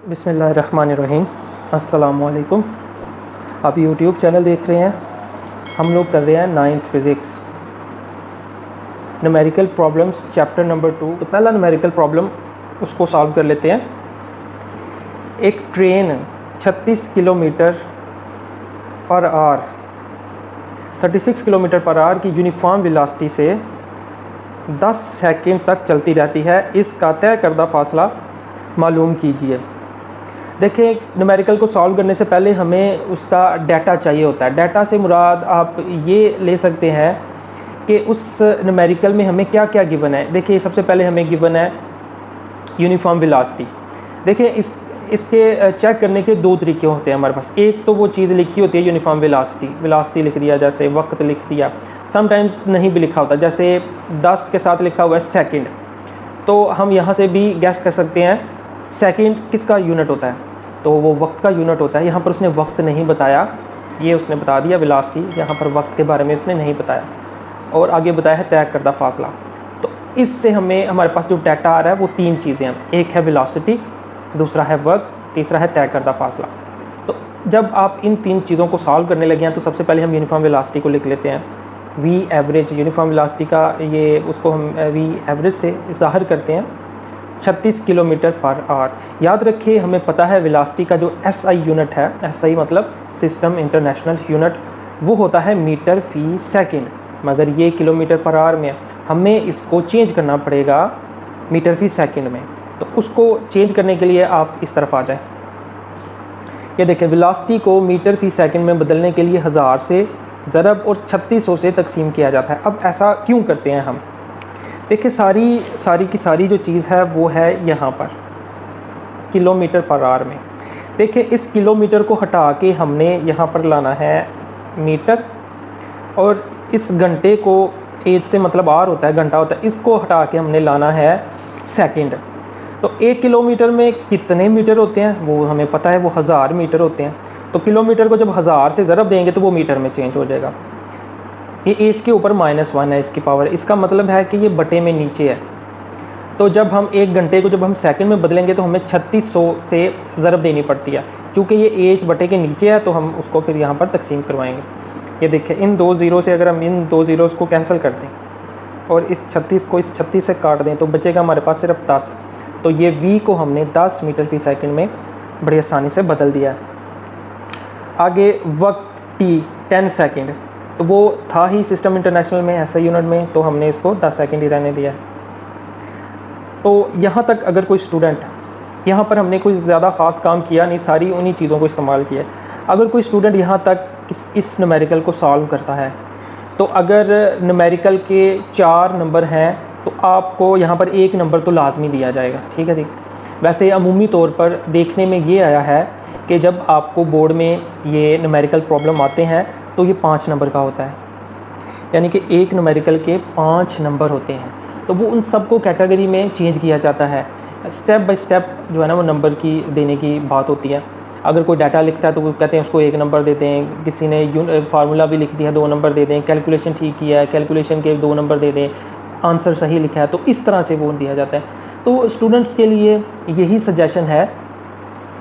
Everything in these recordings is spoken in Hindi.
बिस्मिल्लाहिर्रहमानिर्रहीम। अस्सलामुअलैकुम। आप यूट्यूब चैनल देख रहे हैं। हम लोग कर रहे हैं 9th physics numerical problems chapter number 2। तो पहला न्यूमेरिकल प्रॉब्लम उसको सॉल्व कर लेते हैं। एक train 36 kilometre per hour 36 kilometre per hour की यूनिफॉर्म वेलोसिटी से 10 सेकंड तक चलती रहती है। इसका तय करदा फासला मालूम कीजिए। देखिए, न्यूमेरिकल को सॉल्व करने से पहले हमें उसका डाटा चाहिए होता है। डाटा से मुराद आप ये ले सकते हैं कि उस न्यूमेरिकल में हमें क्या क्या गिवन है। देखिए, सबसे पहले हमें गिवन है यूनिफॉर्म वेलोसिटी। देखिए, इसके चेक करने के दो तरीके होते हैं हमारे पास। एक तो वो चीज़ लिखी होती है यूनिफॉर्म वेलोसिटी लिख दिया, जैसे वक्त लिख दिया। समटाइम्स नहीं भी लिखा होता, जैसे 10 के साथ लिखा हुआ है सेकंड, तो हम यहाँ से भी गैस कर सकते हैं सेकंड किसका यूनिट होता है, तो वो वक्त का यूनिट होता है। यहाँ पर उसने वक्त नहीं बताया, ये उसने बता दिया वेलोसिटी, यहाँ पर वक्त के बारे में उसने नहीं बताया। और आगे बताया है तय करदा फासला। तो इससे हमें हमारे पास जो डाटा आ रहा है वो तीन चीज़ें हैं, एक है वेलोसिटी, दूसरा है वक्त, तीसरा है तय करदा फासला। तो जब आप इन तीन चीज़ों को सॉल्व करने लगे हैं तो सबसे पहले हम यूनिफॉर्म वेलोसिटी को लिख लेते हैं। वी एवरेज, यूनिफॉर्म वेलोसिटी का ये उसको हम वी एवरेज से ज़ाहिर करते हैं 36 किलोमीटर पर आवर। याद रखिए, हमें पता है वेलोसिटी का जो एसआई यूनिट है, एसआई मतलब सिस्टम इंटरनेशनल यूनिट, वो होता है मीटर फी सेकंड, मगर ये किलोमीटर पर आवर में हमें इसको चेंज करना पड़ेगा मीटर फी सेकंड में। तो उसको चेंज करने के लिए आप इस तरफ आ जाए। ये देखें, वेलोसिटी को मीटर फी सेकंड में बदलने के लिए 1000 से ज़रब और 3600 से तकसीम किया जाता है। अब ऐसा क्यों करते हैं हम? देखिए, सारी की सारी जो चीज़ है वो है यहाँ पर किलोमीटर पर आवर में। देखिए, इस किलोमीटर को हटा के हमने यहाँ पर लाना है मीटर, और इस घंटे को एज से मतलब आवर होता है, घंटा होता है, इसको हटा के हमने लाना है सेकंड। तो 1 किलोमीटर में कितने मीटर होते हैं वो हमें पता है, वो 1000 मीटर होते हैं। तो किलोमीटर को जब 1000 से ज़रब देंगे तो वो मीटर में चेंज हो जाएगा। ये एज के ऊपर -1 है इसकी पावर, इसका मतलब है कि ये बटे में नीचे है। तो जब हम 1 घंटे को जब हम सेकंड में बदलेंगे तो हमें 3600 से ज़रब देनी पड़ती है। क्योंकि ये एज बटे के नीचे है तो हम उसको फिर यहाँ पर तकसीम करवाएंगे। ये देखिए, इन दो ज़ीरो से अगर हम इन दो ज़ीरोज़ को कैंसिल कर दें और इस 36 को इस 36 से काट दें तो बचेगा हमारे पास सिर्फ 10। तो ये v को हमने 10 मीटर फी सेकंड में बड़ी आसानी से बदल दिया है। आगे वक्त t 10 सेकंड, तो वो था ही सिस्टम इंटरनेशनल में ऐसा यूनिट में, तो हमने इसको 10 सेकंड ही रहने दिया। तो यहाँ तक अगर कोई स्टूडेंट, यहाँ पर हमने कोई ज़्यादा ख़ास काम किया नहीं, सारी उन्हीं चीज़ों को इस्तेमाल किया। अगर कोई स्टूडेंट यहाँ तक इस न्यूमेरिकल को सॉल्व करता है, तो अगर न्यूमेरिकल के 4 नंबर हैं तो आपको यहाँ पर 1 नंबर तो लाजमी दिया जाएगा, ठीक है जी। वैसे अमूमी तौर पर देखने में ये आया है कि जब आपको बोर्ड में ये न्यूमेरिकल प्रॉब्लम आते हैं तो ये 5 नंबर का होता है, यानी कि एक न्यूमेरिकल के 5 नंबर होते हैं। तो वो उन सबको कैटेगरी में चेंज किया जाता है, स्टेप बाय स्टेप जो है ना वो नंबर की देने की बात होती है। अगर कोई डाटा लिखता है तो वो कहते हैं उसको 1 नंबर देते हैं, किसी ने फार्मूला भी लिख दिया 2 नंबर दे दें, कैलकुलेशन ठीक किया है कैलकुलेशन के 2 नंबर दे दें, आंसर सही लिखा है, तो इस तरह से वो दिया जाता है। तो स्टूडेंट्स के लिए यही सजेशन है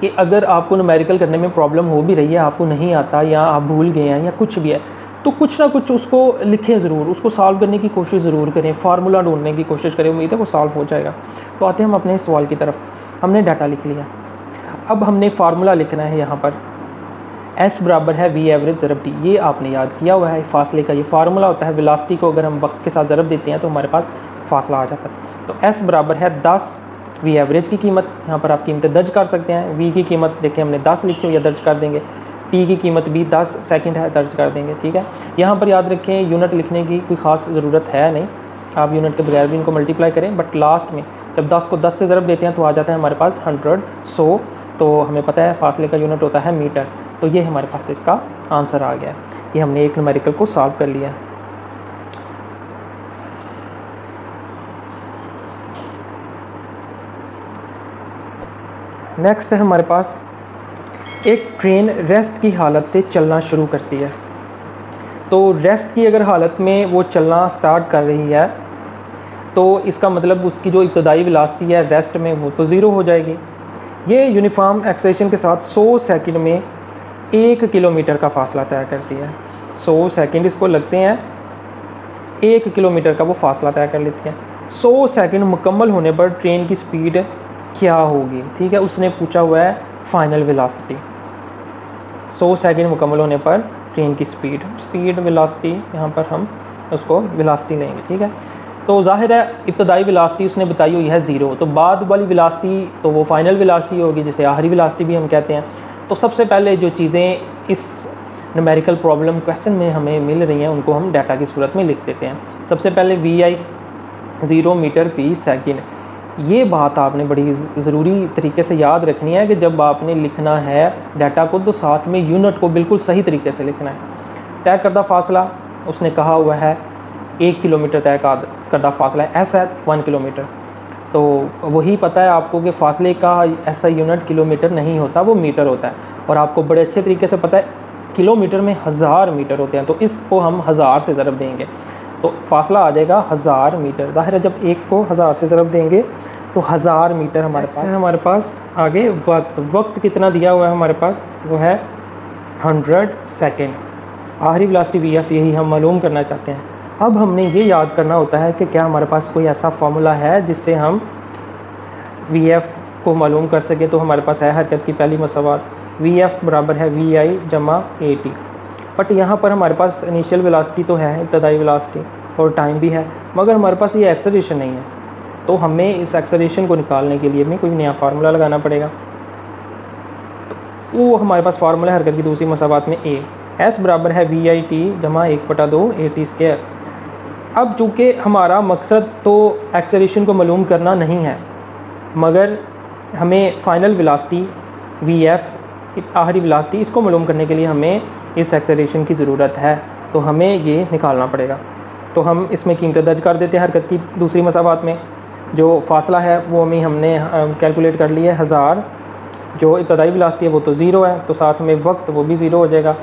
कि अगर आपको न्यूमेरिकल करने में प्रॉब्लम हो भी रही है, आपको नहीं आता या आप भूल गए हैं या कुछ भी है, तो कुछ ना कुछ उसको लिखें ज़रूर, उसको सॉल्व करने की कोशिश ज़रूर करें, फार्मूला ढूंढने की कोशिश करें, उम्मीद है वो सॉल्व हो जाएगा। तो आते हैं हम अपने सवाल की तरफ। हमने डाटा लिख लिया, अब हमने फार्मूला लिखना है। यहाँ पर S बराबर है वी एवरेज ज़रब टी, ये आपने याद किया हुआ है। फासले का ये फार्मूला होता है, वेलोसिटी को अगर हम वक्त के साथ ज़रब देते हैं तो हमारे पास फासला आ जाता है। तो S बराबर है 10 वी एवरेज की कीमत, यहाँ पर आप कीमतें दर्ज कर सकते हैं। V की कीमत देखिए हमने 10 लिखी हुई है, दर्ज कर देंगे। T की कीमत भी 10 सेकंड है, दर्ज कर देंगे, ठीक है। यहाँ पर याद रखें यूनिट लिखने की कोई ख़ास ज़रूरत है नहीं, आप यूनिट के बगैर भी इनको मल्टीप्लाई करें, बट लास्ट में जब 10 को 10 से ज़रब देते हैं तो आ जाता है हमारे पास 100, 100। तो हमें पता है फासले का यूनिट होता है मीटर, तो ये हमारे पास इसका आंसर आ गया। ये हमने एक न्यूमेरिकल को सॉल्व कर लिया। नेक्स्ट है हमारे पास, एक ट्रेन रेस्ट की हालत से चलना शुरू करती है। तो रेस्ट की अगर हालत में वो चलना स्टार्ट कर रही है तो इसका मतलब उसकी जो इब्तदाई वेलोसिटी है रेस्ट में वो तो ज़ीरो हो जाएगी। ये यूनिफॉर्म एक्सेलरेशन के साथ 100 सेकंड में 1 किलोमीटर का फासला तय करती है। 100 सेकंड इसको लगते हैं, 1 किलोमीटर का वो फासला तय कर लेती है। 100 सेकंड मुकम्मल होने पर ट्रेन की स्पीड क्या होगी, ठीक है, उसने पूछा हुआ है फाइनल वेलोसिटी। 100 सेकंड मुकम्मल होने पर ट्रेन की स्पीड वेलोसिटी, यहाँ पर हम उसको वेलोसिटी लेंगे, ठीक है। तो जाहिर है इब्तदाई वेलोसिटी उसने बताई हुई है 0, तो बाद वाली वेलोसिटी तो वो फाइनल वेलोसिटी होगी, जिसे आखिरी वेलोसिटी भी हम कहते हैं। तो सबसे पहले जो चीज़ें इस न्यूमेरिकल प्रॉब्लम क्वेश्चन में हमें मिल रही हैं उनको हम डाटा की सूरत में लिख देते हैं। सबसे पहले VI 0 मीटर फी सेकंड। ये बात आपने बड़ी ज़रूरी तरीके से याद रखनी है कि जब आपने लिखना है डाटा को तो साथ में यूनिट को बिल्कुल सही तरीके से लिखना है। तय करदा फासला उसने कहा हुआ है 1 किलोमीटर तय करदा फासला है, ऐसा 1 किलोमीटर। तो वही पता है आपको कि फासले का ऐसा यूनिट किलोमीटर नहीं होता, वो मीटर होता है। और आपको बड़े अच्छे तरीके से पता है किलोमीटर में 1000 मीटर होते हैं, तो इसको हम 1000 से ज़रब देंगे तो फासला आ जाएगा 1000 मीटर। ज़ाहिर है जब 1 को 1000 से ज़रब देंगे तो 1000 मीटर हमारे पास है। हमारे पास आगे वक्त कितना दिया हुआ है हमारे पास, वो है 100 सेकेंड। आखिरी वेलोसिटी VF यही हम मालूम करना चाहते हैं। अब हमने ये याद करना होता है कि क्या हमारे पास कोई ऐसा फार्मूला है जिससे हम VF को मालूम कर सके। तो हमारे पास है हरकत की पहली मसावत, VF बराबर है VI जमा AT। बट यहाँ पर हमारे पास इनिशियल वेलोसिटी तो है, इब्तदाई वेलोसिटी, और टाइम भी है, मगर हमारे पास ये एक्सेलरेशन नहीं है। तो हमें इस एक्सेलरेशन को निकालने के लिए हमें कोई नया फार्मूला लगाना पड़ेगा। तो वो हमारे पास फार्मूला है हरकत की दूसरी मसावत में S बराबर है VIT जमा 1/2 AT स्क्वायर। अब चूँकि हमारा मकसद तो एक्सेलरेशन को मालूम करना नहीं है, मगर हमें फ़ाइनल वेलोसिटी VF आखिरी वेलोसिटी इसको मालूम करने के लिए हमें इस एक्सेलरेशन की ज़रूरत है, तो हमें ये निकालना पड़ेगा। तो हम इसमें कीमतें दर्ज कर देते हैं हरकत की दूसरी मसावत में। जो फासला है वो हमें हमने कैलकुलेट कर लिया है 1000। जो इब्तदाई वेलोसिटी है वो तो 0 है, तो साथ में वक्त वो भी 0 हो जाएगा।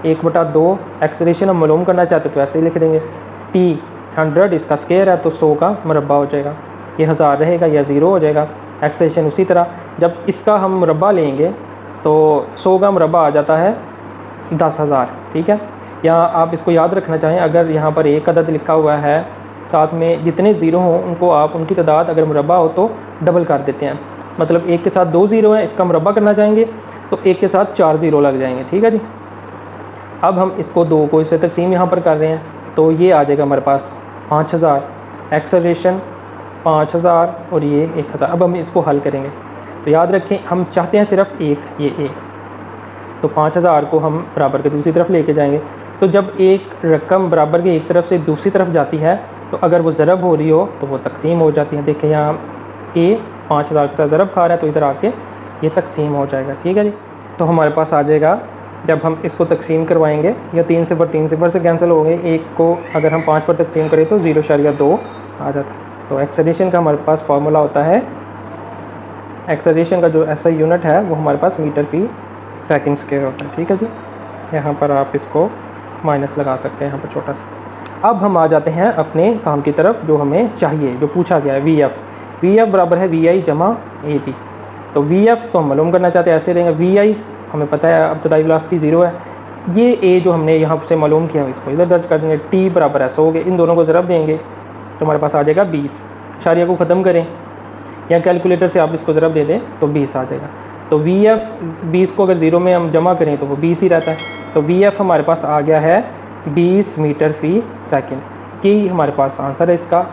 1/2 एक्सेलरेशन हम मालूम करना चाहते तो ऐसे ही लिख देंगे। T 100 इसका स्क्वायर है तो 100 का मुरब्बा हो जाएगा, ये 1000 रहेगा या 0 हो जाएगा। एक्सेलरेशन उसी तरह जब इसका हम मुरब्बा लेंगे तो 100 का मुरब्बा आ जाता है 10,000, ठीक है। या आप इसको याद रखना चाहें, अगर यहाँ पर एक अदद लिखा हुआ है, साथ में जितने ज़ीरो हों उनको आप उनकी तादाद अगर मुरब्बा हो तो डबल कर देते हैं। मतलब 1 के साथ 2 ज़ीरो हैं, इसका मुरब्बा करना चाहेंगे तो 1 के साथ 4 ज़ीरो लग जाएंगे, ठीक है जी। अब हम इसको 2 को इससे तकसीम यहाँ पर कर रहे हैं, तो ये आ जाएगा हमारे पास 5000। एक्सेलरेशन 5000 और ये 1000। अब हम इसको हल करेंगे तो याद रखें हम चाहते हैं सिर्फ ये A, तो 5000 को हम बराबर के दूसरी तरफ लेके जाएंगे। तो जब एक रकम बराबर के एक तरफ से दूसरी तरफ जाती है तो अगर वो ज़रब हो रही हो तो वो तकसीम हो जाती है। देखिए यहाँ A 5000 के साथ ज़रब खा रहा है तो इधर आके ये तकसीम हो जाएगा, ठीक है जी। तो हमारे पास आ जाएगा जब हम इसको तकसीम करवाएंगे या 3 सिफर से कैंसिल हो गए, 1 को अगर हम 5 पर तकसीम करें तो 0.2 आ जाता है। तो एक्सेलरेशन का हमारे पास फार्मूला होता है, एक्सेलरेशन का जो ऐसा यूनिट है वो हमारे पास मीटर फी सेकंड स्क्वायर होता है, ठीक है जी। यहाँ पर आप इसको माइनस लगा सकते हैं यहाँ पर छोटा सा। अब हम आ जाते हैं अपने काम की तरफ जो हमें चाहिए, जो पूछा गया है VF बराबर है VI जमा AT। तो VF तो हम मालूम करना चाहते हैं, ऐसे रहेंगे। VI हमें पता है इब्तदाई वेलोसिटी 0 है, ये A जो हमने यहाँ से मालूम किया इसको इधर दर्ज कर देंगे। T बराबर है 100 के, इन दोनों को ज़रब देंगे तो हमारे पास आ जाएगा 20। शारिया को ख़त्म करें या कैलकुलेटर से आप इसको ज़रब दे दें तो 20 आ जाएगा। तो VF 20 को अगर 0 में हम जमा करें तो वो 20 ही रहता है। तो VF हमारे पास आ गया है 20 मीटर फी सेकंड। यही हमारे पास आंसर है इसका।